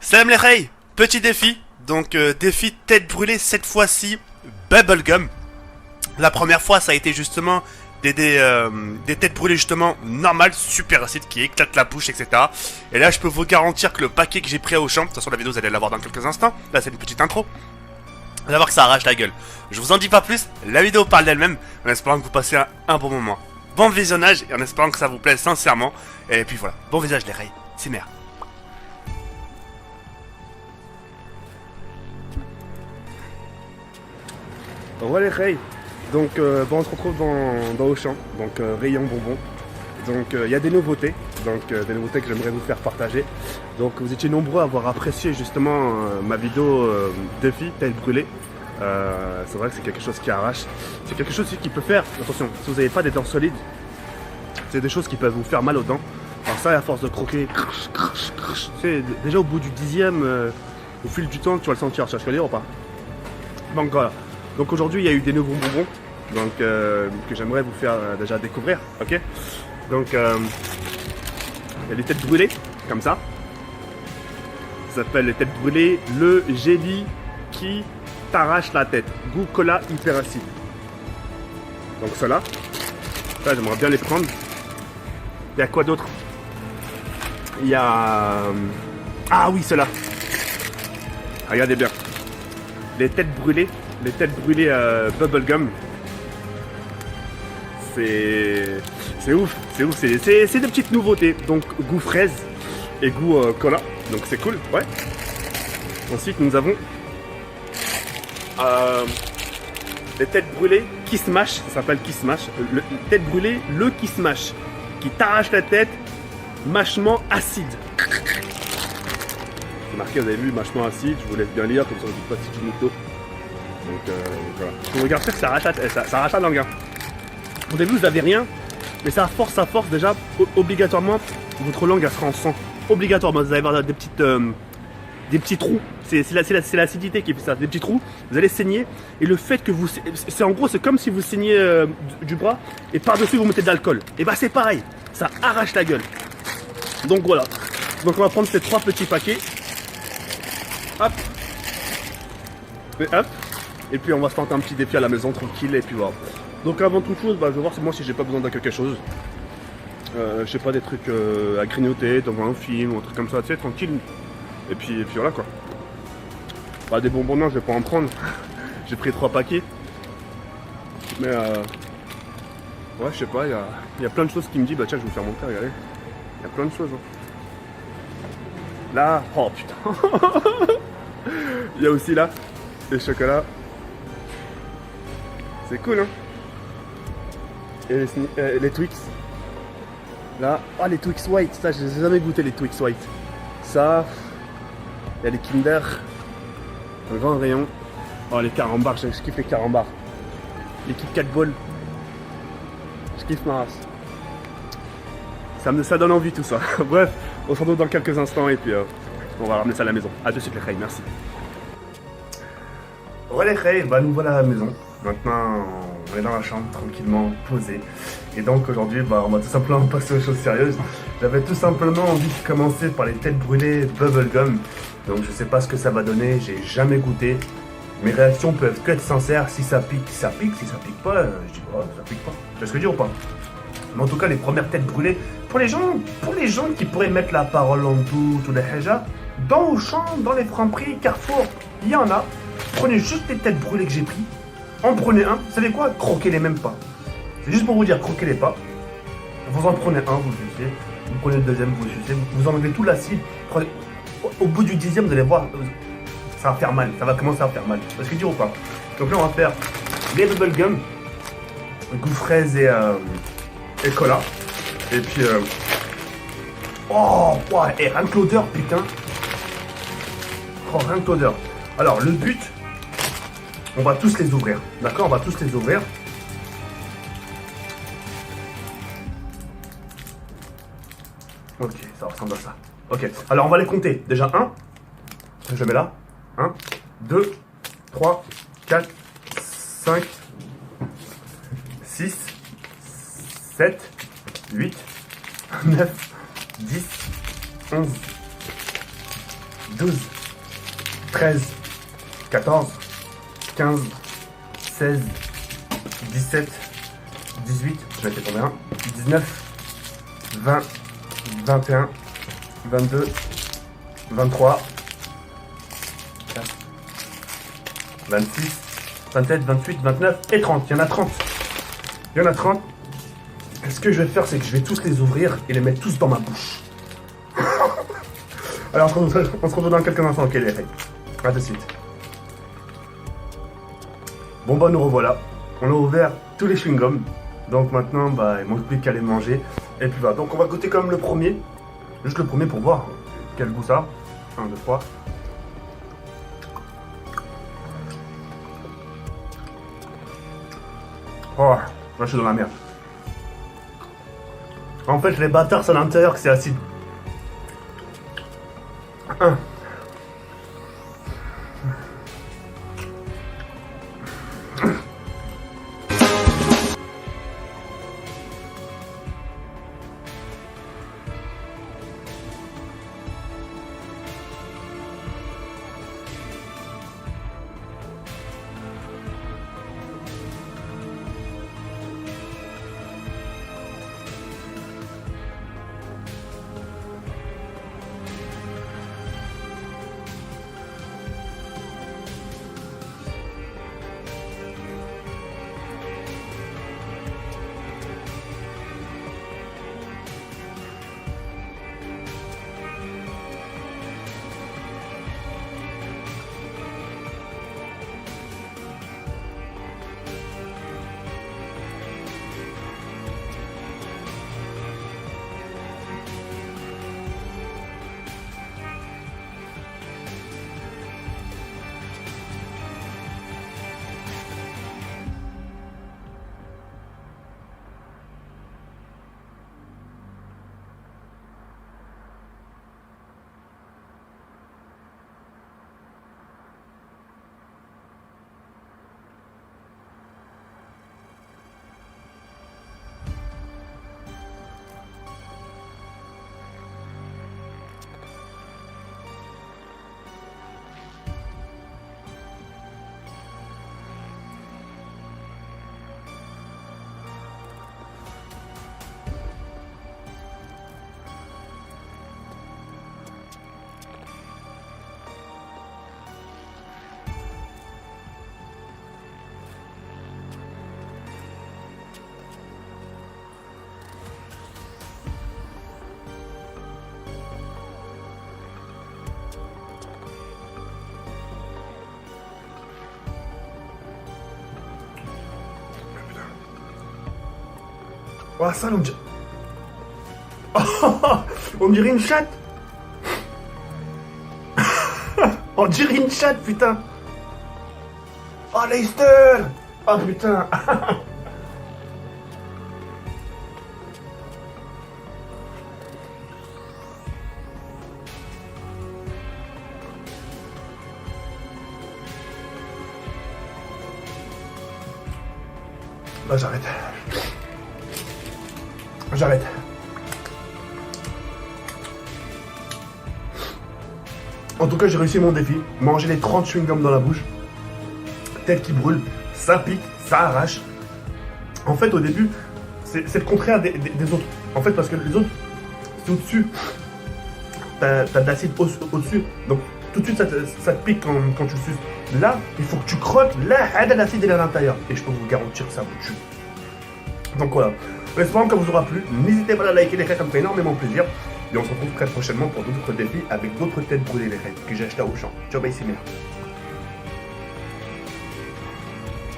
Salam les Ray, petit défi. Donc défi tête brûlée, cette fois-ci bubblegum. La première fois ça a été justement des têtes brûlées justement normales, super acides, qui éclatent la bouche, etc. Et là je peux vous garantir que le paquet que j'ai pris à Auchan, de toute façon la vidéo vous allez la voir dans quelques instants, là c'est une petite intro. Vous allez voir que ça arrache la gueule. Je vous en dis pas plus, la vidéo parle d'elle-même, en espérant que vous passez un bon moment. Bon visionnage et en espérant que ça vous plaise sincèrement. Et puis voilà, bon visage les Ray, c'est merde. Voilà les Ray. Donc on se retrouve dans Auchan, donc rayon bonbons. Donc il y a des nouveautés, des nouveautés que j'aimerais vous faire partager. Donc vous étiez nombreux à avoir apprécié justement ma vidéo défi tête brûlée. C'est vrai que c'est quelque chose qui arrache. C'est quelque chose aussi qui peut faire, attention, si vous n'avez pas des dents solides, c'est des choses qui peuvent vous faire mal aux dents. Alors ça, à force de croquer, c'est déjà au bout du 10e, au fil du temps, tu vas le sentir, tu vas le dire ou pas? Donc voilà. Donc aujourd'hui il y a eu des nouveaux bonbons donc, que j'aimerais vous faire déjà découvrir, ok. Donc il y a les têtes brûlées, comme ça. Ça s'appelle les têtes brûlées, le jelly qui t'arrache la tête. Goût cola hyper acide. Donc cela, ça j'aimerais bien les prendre. Il y a quoi d'autre? Il y a... Ah oui, cela. Regardez bien. Les têtes brûlées bubblegum. C'est ouf, c'est des petites nouveautés. Donc goût fraise et goût cola. Donc c'est cool, ouais. Ensuite nous avons les têtes brûlées qui smash. Ça s'appelle qui smash. Tête brûlée, le qui smash. Qui t'arrache la tête, mâchement acide. C'est marqué, vous avez vu, mâchement acide. Je vous laisse bien lire, comme ça vous dites pas si tu mytho. Donc voilà. Vous regardez ça, ça arrache la langue. Hein. Au début vous n'avez rien, mais ça force déjà, obligatoirement, votre langue elle sera en sang. Obligatoirement, vous allez avoir des petits trous. C'est l'acidité qui fait ça, des petits trous. Vous allez saigner, et le fait que vous... C'est en gros, c'est comme si vous saignez du bras, et par-dessus vous mettez de l'alcool. Et bah c'est pareil, ça arrache la gueule. Donc voilà. Donc on va prendre ces 3 petits paquets. Hop. Et hop. Et puis on va se tenter un petit défi à la maison tranquille et puis voilà. Donc avant toute chose, je vais voir moi si j'ai pas besoin de quelque chose. Je sais pas, des trucs à grignoter, devant un film ou un truc comme ça, tu sais, tranquille. Et puis voilà quoi. Des bonbons non, je vais pas en prendre. J'ai pris 3 paquets. Mais ouais, je sais pas, il y a plein de choses qui me disent, tiens, je vais vous faire monter, regardez. Il y a plein de choses. Hein. Là, oh putain. Il y a aussi là, les chocolats. C'est cool, hein. Et les Twix. Là, oh les Twix White, ça, je les ai jamais goûté les Twix White. Ça, il y a les Kinder. Un grand rayon. Oh les carambars, je kiffe les carambars. Les Kit Kat Ball. Je kiffe ma race. Ça donne envie tout ça. Bref, on se retrouve dans quelques instants et puis on va ramener ça à la maison. A de suite les Ray, merci. Voilà les Ray, nous voilà à la maison. Maintenant, on est dans la chambre, tranquillement, posé. Et donc aujourd'hui, on va tout simplement passer aux choses sérieuses. J'avais tout simplement envie de commencer par les têtes brûlées bubblegum. Donc je sais pas ce que ça va donner, j'ai jamais goûté. Mes réactions peuvent que être sincères. Si ça pique, ça pique. Si ça pique pas, je dis ça pique pas. Tu vois ce que je veux dire ou pas? Mais en tout cas, les premières têtes brûlées, pour les gens qui pourraient mettre la parole en tout ou les héjas, dans Auchan, dans les Franprix, Carrefour, il y en a. Prenez juste les têtes brûlées que j'ai pris. En prenez un, vous savez quoi? Croquez-les même pas. C'est juste pour vous dire, croquez-les pas. Vous en prenez un, vous le sucez. Vous prenez le deuxième, vous le sucez. Vous enlevez tout l'acide. Au bout du 10e, vous allez voir, ça va faire mal. Ça va commencer à faire mal. Est-ce que dire ou pas? Donc là, on va faire les bubblegum, goût fraise et cola. Et puis, oh, ouais, et rien que l'odeur, putain. Oh, rien que l'odeur. Alors, le but, on va tous les ouvrir. D'accord? On va tous les ouvrir. Ok, ça ressemble à ça. Ok, alors on va les compter. Déjà 1, je mets là. 1, 2, 3, 4, 5, 6, 7, 8, 9, 10, 11, 12, 13, 14, 15, 16, 17, 18, je vais tomber un, 19, 20, 21, 22, 23, 26, 27, 28, 29 et 30. Il y en a 30. Il y en a 30. Et ce que je vais faire, c'est que je vais tous les ouvrir et les mettre tous dans ma bouche. Alors, on se retrouve dans quelques instants, ok les règles. A de suite. Bon bah nous revoilà. On a ouvert tous les chewing-gums. Donc maintenant, bah il manque plus qu'à les manger. Et puis voilà, donc on va goûter comme le premier. Juste le premier pour voir quel goût ça a. 1, 2, 3. Oh, là je suis dans la merde. En fait, les bâtards, c'est à l'intérieur que c'est acide. Oh, ça, on dirait... on dirait une chatte. On dirait une chatte, putain. Oh, Leicester. Oh, putain. Bah, j'arrête. J'arrête. En tout cas, j'ai réussi mon défi. Manger les 30 chewing-gums dans la bouche. Tête qui brûle, ça pique, ça arrache. En fait, au début, c'est le contraire des autres. En fait, parce que les autres, c'est au-dessus. T'as de l'acide au-dessus. Donc, tout de suite, ça te pique quand tu le suces. Là, il faut que tu croques. Là, l'acide est à l'intérieur. Et je peux vous garantir que ça vous tue. Donc voilà. J'espère que ça vous aura plu. N'hésitez pas à liker les règles, ça me fait énormément plaisir. Et on se retrouve très prochainement pour d'autres défis avec d'autres têtes brûlées les règles que j'ai achetées à Auchan. Ciao, bye, c'est bien.